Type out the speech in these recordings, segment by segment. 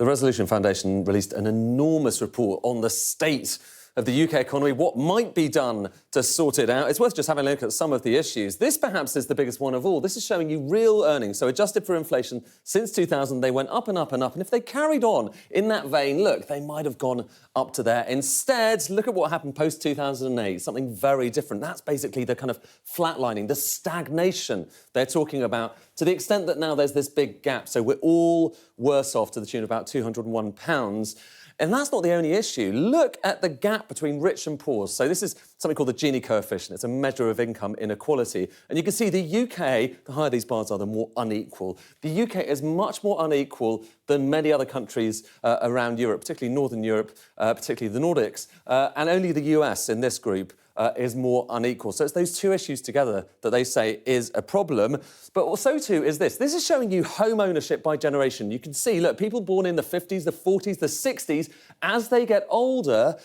The Resolution Foundation released an enormous report on the state of the UK economy, what might be done to sort it out. It's worth just having a look at some of the issues. This perhaps is the biggest one of all. This is showing you real earnings. So adjusted for inflation, since 2000, they went up and up and up. And if they carried on in that vein, look, they might have gone up to there. Instead, look at what happened post-2008, something very different. That's basically the kind of flatlining, the stagnation they're talking about, to the extent that now there's this big gap. So we're all worse off to the tune of about £201. And that's not the only issue. Look at the gap between rich and poor. So this is something called the Gini coefficient. It's a measure of income inequality. And you can see the UK, the higher these bars are, the more unequal. The UK is much more unequal than many other countries around Europe, particularly Northern Europe, particularly the Nordics. And only the US in this group is more unequal. So it's those two issues together that they say is a problem. But also, too, is this. This is showing you home ownership by generation. You can see, look, people born in the 50s, the 40s, the 60s, as they get older,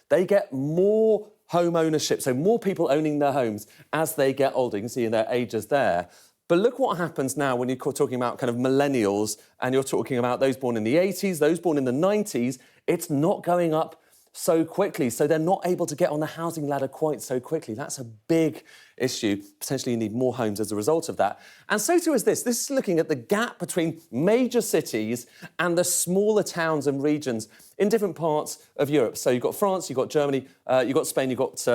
they get more home ownership. So more people owning their homes as they get older. You can see in their ages there. But look what happens now when you're talking about kind of millennials and you're talking about those born in the 80s, those born in the 90s. It's not going up so quickly, so they're not able to get on the housing ladder quite so quickly. That's a big issue. Potentially you need more homes as a result of that. And so too is this. This is looking at the gap between major cities and the smaller towns and regions in different parts of Europe. So you've got France, you've got Germany, you've got Spain, you've got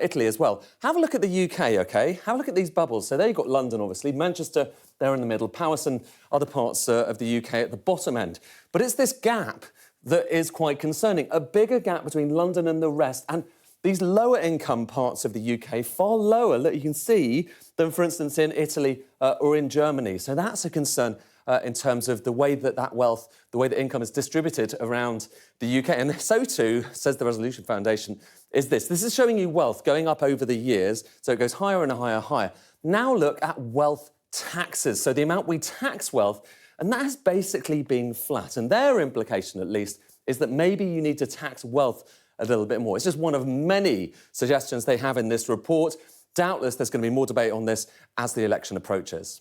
Italy as well. Have a look at the UK, OK? Have a look at these bubbles. So there you've got London, obviously, Manchester, there in the middle, Powys and other parts of the UK at the bottom end. But it's this gap that is quite concerning. A bigger gap between London and the rest, and these lower income parts of the UK far lower, look, you can see, than, for instance, in Italy or in Germany. So that's a concern in terms of the way that wealth, the way that income is distributed around the UK. And so too, says the Resolution Foundation, is this. This is showing you wealth going up over the years, so it goes higher and higher, higher. Now look at wealth taxes, so the amount we tax wealth, and that has basically been flat. And their implication, at least, is that maybe you need to tax wealth a little bit more. It's just one of many suggestions they have in this report. Doubtless there's going to be more debate on this as the election approaches.